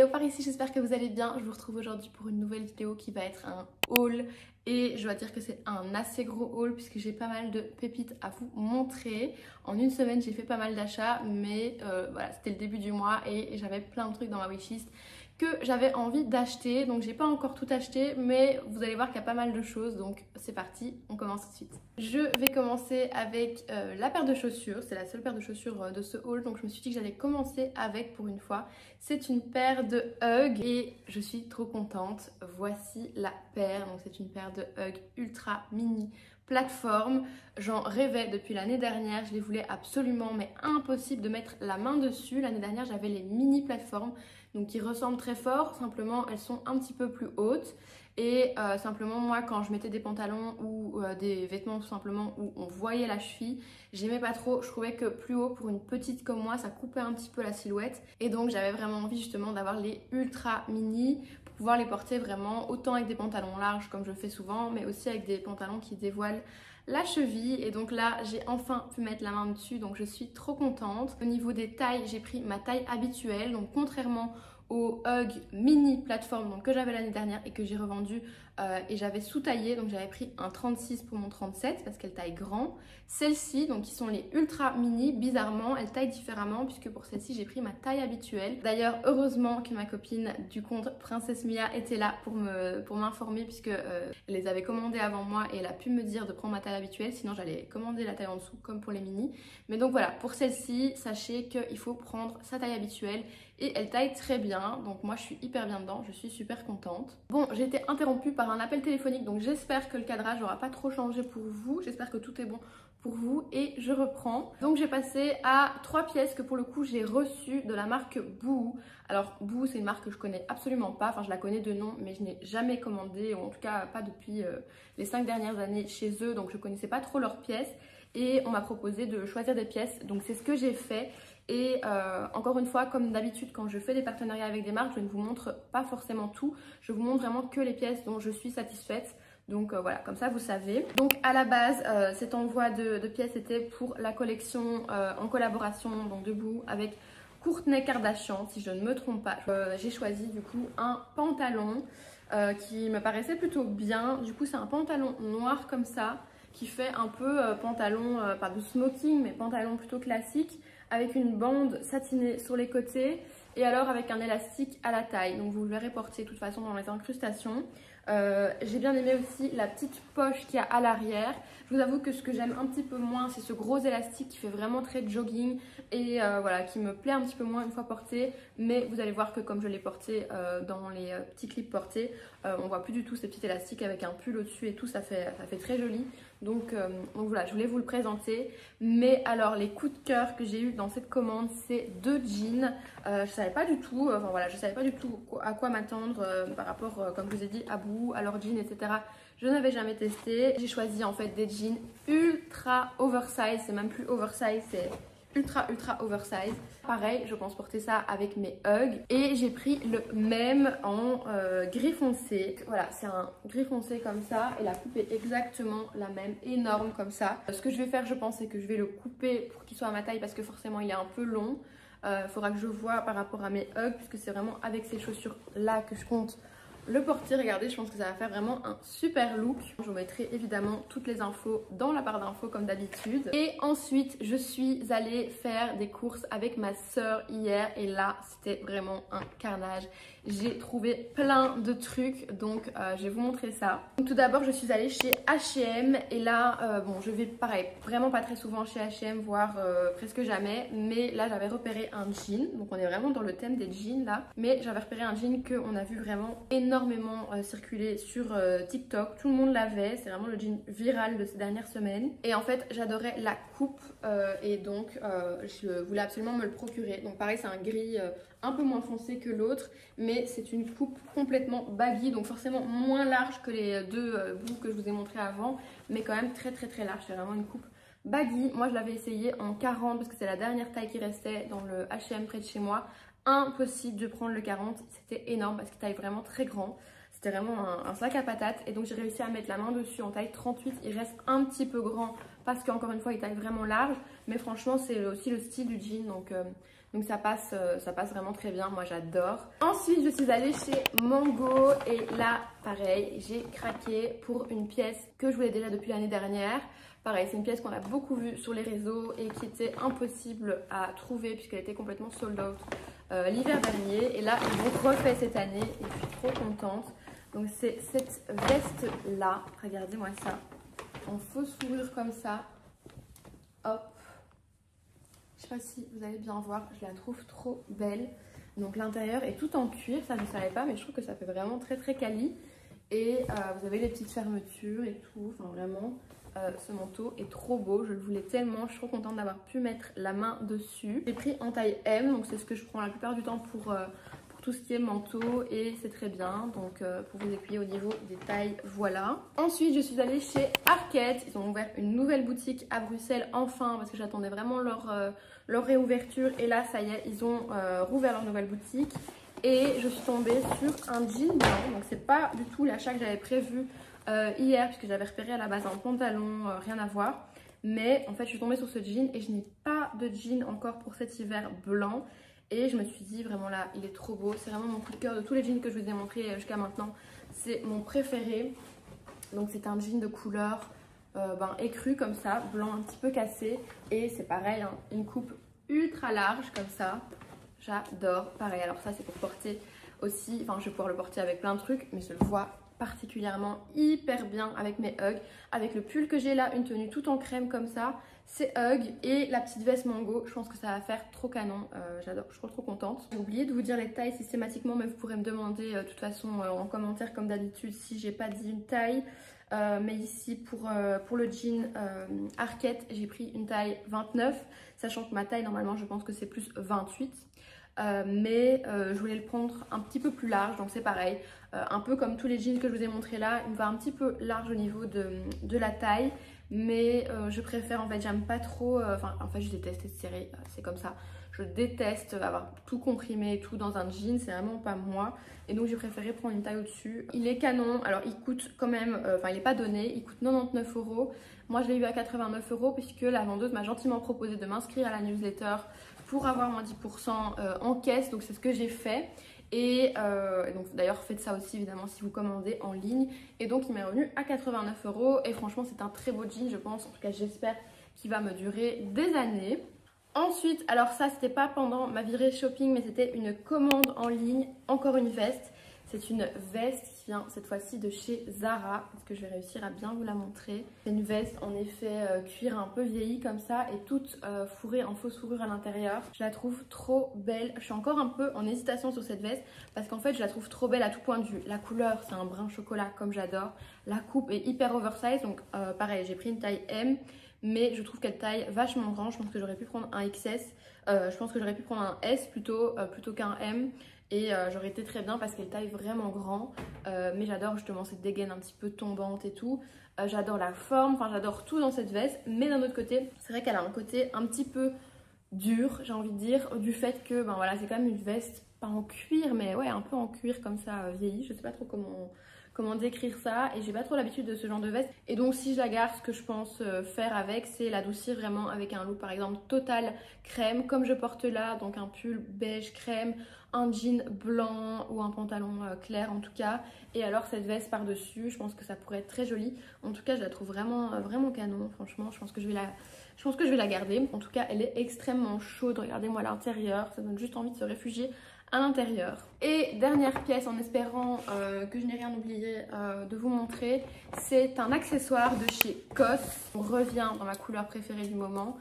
Hello par ici, j'espère que vous allez bien. Je vous retrouve aujourd'hui pour une nouvelle vidéo qui va être un haul. Et je dois dire que c'est un assez gros haul puisque j'ai pas mal de pépites à vous montrer. En une semaine, j'ai fait pas mal d'achats, mais voilà, c'était le début du mois et j'avais plein de trucs dans ma wishlist que j'avais envie d'acheter. Donc j'ai pas encore tout acheté, mais vous allez voir qu'il y a pas mal de choses. Donc c'est parti, on commence tout de suite. Je vais commencer avec la paire de chaussures. C'est la seule paire de chaussures de ce haul, donc je me suis dit que j'allais commencer avec pour une fois. C'est une paire de Ugg et je suis trop contente. Voici la paire. Donc c'est une paire de Ugg ultra mini plateforme. J'en rêvais depuis l'année dernière. Je les voulais absolument, mais impossible de mettre la main dessus. L'année dernière, j'avais les mini plateformes, donc qui ressemblent très fort. Simplement, elles sont un petit peu plus hautes. Et simplement moi quand je mettais des pantalons ou des vêtements tout simplement où on voyait la cheville, j'aimais pas trop, je trouvais que plus haut pour une petite comme moi ça coupait un petit peu la silhouette et donc j'avais vraiment envie justement d'avoir les ultra mini pour pouvoir les porter vraiment autant avec des pantalons larges comme je fais souvent mais aussi avec des pantalons qui dévoilent la cheville. Et donc là j'ai enfin pu mettre la main dessus, donc je suis trop contente. Au niveau des tailles, j'ai pris ma taille habituelle, donc contrairement au Ugg mini plateforme donc, que j'avais l'année dernière et que j'ai revendu et j'avais sous-taillé, donc j'avais pris un 36 pour mon 37 parce qu'elle taille grand. Celles-ci, donc qui sont les ultra mini, bizarrement elles taillent différemment puisque pour celle-ci j'ai pris ma taille habituelle. D'ailleurs heureusement que ma copine du compte Princesse Mia était là pour m'informer puisque elle les avait commandées avant moi et elle a pu me dire de prendre ma taille habituelle, sinon j'allais commander la taille en dessous comme pour les mini. Mais donc voilà, pour celle-ci sachez qu'il faut prendre sa taille habituelle et elle taille très bien, donc moi je suis hyper bien dedans, je suis super contente. Bon, j'ai été interrompue par un appel téléphonique, donc j'espère que le cadrage n'aura pas trop changé pour vous, j'espère que tout est bon pour vous et je reprends. Donc j'ai passé à 3 pièces que pour le coup j'ai reçues de la marque Boohoo. Alors Boohoo c'est une marque que je connais absolument pas, enfin je la connais de nom mais je n'ai jamais commandé, ou en tout cas pas depuis les 5 dernières années chez eux, donc je connaissais pas trop leurs pièces et on m'a proposé de choisir des pièces, donc c'est ce que j'ai fait. Et encore une fois, comme d'habitude quand je fais des partenariats avec des marques, je ne vous montre pas forcément tout, je vous montre vraiment que les pièces dont je suis satisfaite. Donc voilà, comme ça vous savez. Donc à la base, cet envoi de pièces était pour la collection en collaboration donc, de Boohoo avec Kourtney Kardashian, si je ne me trompe pas. J'ai choisi du coup un pantalon qui me paraissait plutôt bien. Du coup c'est un pantalon noir comme ça, qui fait un peu pantalon, pas de smoking, mais pantalon plutôt classique, avec une bande satinée sur les côtés et alors avec un élastique à la taille. Donc vous le verrez porter de toute façon dans les incrustations. J'ai bien aimé aussi la petite poche qu'il y a à l'arrière. Je vous avoue que ce que j'aime un petit peu moins, c'est ce gros élastique qui fait vraiment très jogging et voilà, qui me plaît un petit peu moins une fois porté. Mais vous allez voir que comme je l'ai porté dans les petits clips portés, on voit plus du tout ces petits élastiques avec un pull au-dessus et tout, ça fait très joli. Donc voilà, je voulais vous le présenter. Mais alors les coups de cœur que j'ai eu dans cette commande, c'est 2 jeans. Je savais pas du tout, enfin voilà, je savais pas du tout à quoi m'attendre par rapport, comme je vous ai dit, à Boohoo, à leurs jeans, etc. Je n'avais jamais testé. J'ai choisi en fait des jeans ultra oversize, c'est même plus oversize, c'est ultra oversize. Pareil, je pense porter ça avec mes Ugg et j'ai pris le même en gris foncé. Voilà, c'est un gris foncé comme ça et la coupe est exactement la même, énorme comme ça. Ce que je vais faire, je pense, c'est que je vais le couper pour qu'il soit à ma taille parce que forcément il est un peu long. Faudra que je vois par rapport à mes Ugg puisque c'est vraiment avec ces chaussures là que je compte le porter. Regardez, je pense que ça va faire vraiment un super look. Je vous mettrai évidemment toutes les infos dans la barre d'infos comme d'habitude. Et ensuite, je suis allée faire des courses avec ma soeur hier et là, c'était vraiment un carnage. J'ai trouvé plein de trucs, donc je vais vous montrer ça. Donc, tout d'abord, je suis allée chez H&M et là, bon, je vais pareil, vraiment pas très souvent chez H&M, voire presque jamais. Mais là, j'avais repéré un jean, donc on est vraiment dans le thème des jeans là. Mais j'avais repéré un jean qu'on a vu vraiment énormément circuler sur TikTok. Tout le monde l'avait, c'est vraiment le jean viral de ces dernières semaines. Et en fait, j'adorais la coupe et donc je voulais absolument me le procurer. Donc pareil, c'est un gris un peu moins foncé que l'autre, mais c'est une coupe complètement baggy, donc forcément moins large que les deux bouts que je vous ai montré avant, mais quand même très large. C'est vraiment une coupe baggy. Moi, je l'avais essayé en 40 parce que c'est la dernière taille qui restait dans le H&M près de chez moi. Impossible de prendre le 40, c'était énorme parce qu'il taille vraiment très grand. C'était vraiment un sac à patates. Et donc j'ai réussi à mettre la main dessus en taille 38. Il reste un petit peu grand parce qu'encore une fois il taille vraiment large. Mais franchement c'est aussi le style du jean. Donc ça passe vraiment très bien. Moi j'adore. Ensuite je suis allée chez Mango. Et là pareil j'ai craqué pour une pièce que je voulais déjà depuis l'année dernière. Pareil, c'est une pièce qu'on a beaucoup vue sur les réseaux et qui était impossible à trouver puisqu'elle était complètement sold out l'hiver dernier. Et là, ils l'ont refait cette année et je suis trop contente. Donc c'est cette veste là, regardez-moi ça, en fausse fourrure comme ça. Hop, je sais pas si vous allez bien voir, je la trouve trop belle. Donc l'intérieur est tout en cuir, ça je ne savais pas, mais je trouve que ça fait vraiment très très quali. Et vous avez les petites fermetures et tout, enfin vraiment... ce manteau est trop beau, je le voulais tellement, je suis trop contente d'avoir pu mettre la main dessus. J'ai pris en taille M, donc c'est ce que je prends la plupart du temps pour tout ce qui est manteau et c'est très bien, donc pour vous aiguiller au niveau des tailles, voilà. Ensuite je suis allée chez Arket, ils ont ouvert une nouvelle boutique à Bruxelles enfin parce que j'attendais vraiment leur réouverture et là ça y est, ils ont rouvert leur nouvelle boutique. Et je suis tombée sur un jean blanc, donc c'est pas du tout l'achat que j'avais prévu hier puisque j'avais repéré à la base un pantalon, rien à voir. Mais en fait je suis tombée sur ce jean et je n'ai pas de jean encore pour cet hiver blanc. Et je me suis dit vraiment là il est trop beau, c'est vraiment mon coup de cœur de tous les jeans que je vous ai montrés jusqu'à maintenant. C'est mon préféré. Donc c'est un jean de couleur écru comme ça, blanc un petit peu cassé. Et c'est pareil, hein, une coupe ultra large comme ça. J'adore. Pareil, alors ça c'est pour porter aussi, enfin je vais pouvoir le porter avec plein de trucs, mais je le vois particulièrement hyper bien avec mes Ugg. Avec le pull que j'ai là, une tenue toute en crème comme ça, c'est Ugg et la petite veste Mango. Je pense que ça va faire trop canon, j'adore, je suis trop contente. J'ai oublié de vous dire les tailles systématiquement, mais vous pourrez me demander de toute façon en commentaire comme d'habitude si j'ai pas dit une taille. Mais ici pour le jean Arket, j'ai pris une taille 29, sachant que ma taille normalement je pense que c'est plus 28. Mais je voulais le prendre un petit peu plus large, donc c'est pareil, un peu comme tous les jeans que je vous ai montré là, il me va un petit peu large au niveau de la taille, mais je préfère, en fait j'aime pas trop, en fait je déteste être serré, c'est comme ça, je déteste avoir tout comprimé et tout dans un jean, c'est vraiment pas moi, et donc j'ai préféré prendre une taille au-dessus. Il est canon, alors il coûte quand même, il est pas donné, il coûte 99 €, moi je l'ai eu à 89 € puisque la vendeuse m'a gentiment proposé de m'inscrire à la newsletter pour avoir moins 10% en caisse, donc c'est ce que j'ai fait. Et donc d'ailleurs faites ça aussi évidemment si vous commandez en ligne. Et donc il m'est revenu à 89 € et franchement c'est un très beau jean je pense, en tout cas j'espère qu'il va me durer des années. Ensuite, alors ça c'était pas pendant ma virée shopping mais c'était une commande en ligne, encore une veste. C'est une veste qui vient cette fois-ci de chez Zara. Est-ce que je vais réussir à bien vous la montrer? C'est une veste en effet cuir un peu vieilli comme ça et toute fourrée en fausse fourrure à l'intérieur. Je la trouve trop belle. Je suis encore un peu en hésitation sur cette veste parce qu'en fait je la trouve trop belle à tout point de vue. La couleur c'est un brun chocolat comme j'adore. La coupe est hyper oversize donc pareil j'ai pris une taille M. Mais je trouve qu'elle taille vachement grand. Je pense que j'aurais pu prendre un XS. Je pense que j'aurais pu prendre un S plutôt qu'un M. Et j'aurais été très bien parce qu'elle taille vraiment grand. Mais j'adore justement cette dégaine un petit peu tombante et tout. J'adore la forme, enfin j'adore tout dans cette veste. Mais d'un autre côté, c'est vrai qu'elle a un côté un petit peu dur, j'ai envie de dire. Du fait que voilà, c'est quand même une veste, pas en cuir, mais ouais, un peu en cuir comme ça, vieilli. Je sais pas trop comment décrire ça et j'ai pas trop l'habitude de ce genre de veste et donc si je la garde, ce que je pense faire avec c'est l'adoucir vraiment avec un look par exemple total crème comme je porte là, donc un pull beige crème, un jean blanc ou un pantalon clair en tout cas et alors cette veste par dessus, je pense que ça pourrait être très joli. En tout cas je la trouve vraiment canon, franchement je pense que je vais la garder. En tout cas elle est extrêmement chaude, regardez-moi l'intérieur, ça donne juste envie de se réfugier à l'intérieur. Et dernière pièce en espérant que je n'ai rien oublié de vous montrer, c'est un accessoire de chez COS. On revient dans ma couleur préférée du moment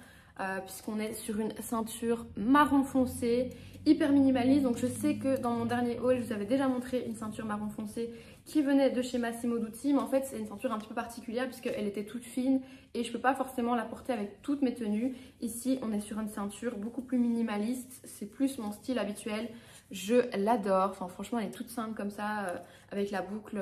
puisqu'on est sur une ceinture marron foncé, hyper minimaliste. Donc je sais que dans mon dernier haul, je vous avais déjà montré une ceinture marron foncé qui venait de chez Massimo Dutti, mais en fait c'est une ceinture un petit peu particulière puisqu'elle était toute fine et je peux pas forcément la porter avec toutes mes tenues. Ici on est sur une ceinture beaucoup plus minimaliste, c'est plus mon style habituel. Je l'adore, enfin franchement elle est toute simple comme ça avec la boucle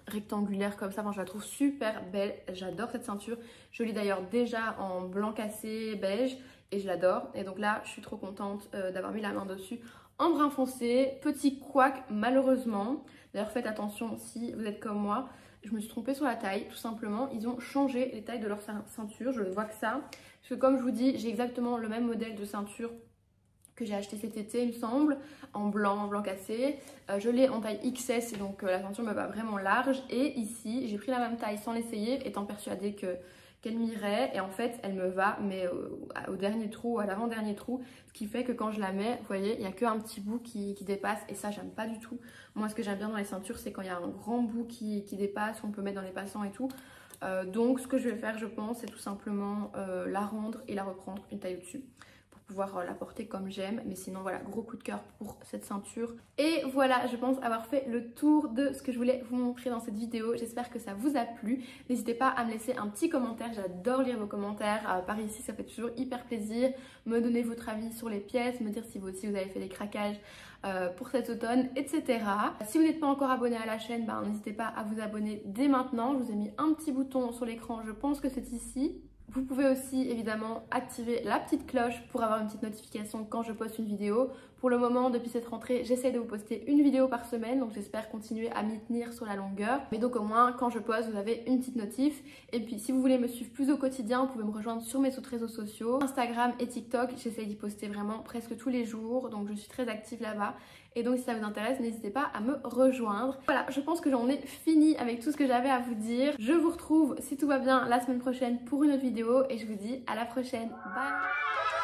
rectangulaire comme ça, enfin, je la trouve super belle, j'adore cette ceinture. Je l'ai d'ailleurs déjà en blanc cassé beige et je l'adore et donc là je suis trop contente d'avoir mis la main dessus en brun foncé, petit couac malheureusement. D'ailleurs faites attention si vous êtes comme moi, je me suis trompée sur la taille tout simplement. Ils ont changé les tailles de leur ceinture, je ne vois que ça. Parce que comme je vous dis, j'ai exactement le même modèle de ceinture que j'ai acheté cet été il me semble, en blanc cassé. Je l'ai en taille XS et donc la ceinture me va vraiment large. Et ici j'ai pris la même taille sans l'essayer, étant persuadée qu'elle m'irait, et en fait elle me va mais au dernier trou, à l'avant-dernier trou, ce qui fait que quand je la mets, vous voyez, il n'y a qu'un petit bout qui dépasse et ça j'aime pas du tout. Moi ce que j'aime bien dans les ceintures c'est quand il y a un grand bout qui dépasse, on peut mettre dans les passants et tout. Donc ce que je vais faire je pense c'est tout simplement la rendre et la reprendre une taille au-dessus, pouvoir la porter comme j'aime. Mais sinon voilà, gros coup de cœur pour cette ceinture. Et voilà, je pense avoir fait le tour de ce que je voulais vous montrer dans cette vidéo. J'espère que ça vous a plu. N'hésitez pas à me laisser un petit commentaire, j'adore lire vos commentaires par ici, ça fait toujours hyper plaisir. Me donner votre avis sur les pièces, me dire si vous aussi vous avez fait des craquages pour cet automne, etc. Si vous n'êtes pas encore abonné à la chaîne, n'hésitez pas à vous abonner dès maintenant. Je vous ai mis un petit bouton sur l'écran, je pense que c'est ici. Vous pouvez aussi évidemment activer la petite cloche pour avoir une petite notification quand je poste une vidéo. Pour le moment, depuis cette rentrée, j'essaie de vous poster une vidéo par semaine, donc j'espère continuer à m'y tenir sur la longueur. Mais donc au moins, quand je poste, vous avez une petite notif. Et puis si vous voulez me suivre plus au quotidien, vous pouvez me rejoindre sur mes autres réseaux sociaux, Instagram et TikTok. J'essaie d'y poster vraiment presque tous les jours, donc je suis très active là-bas. Et donc si ça vous intéresse, n'hésitez pas à me rejoindre. Voilà, je pense que j'en ai fini avec tout ce que j'avais à vous dire. Je vous retrouve, si tout va bien, la semaine prochaine pour une autre vidéo. Et je vous dis à la prochaine. Bye!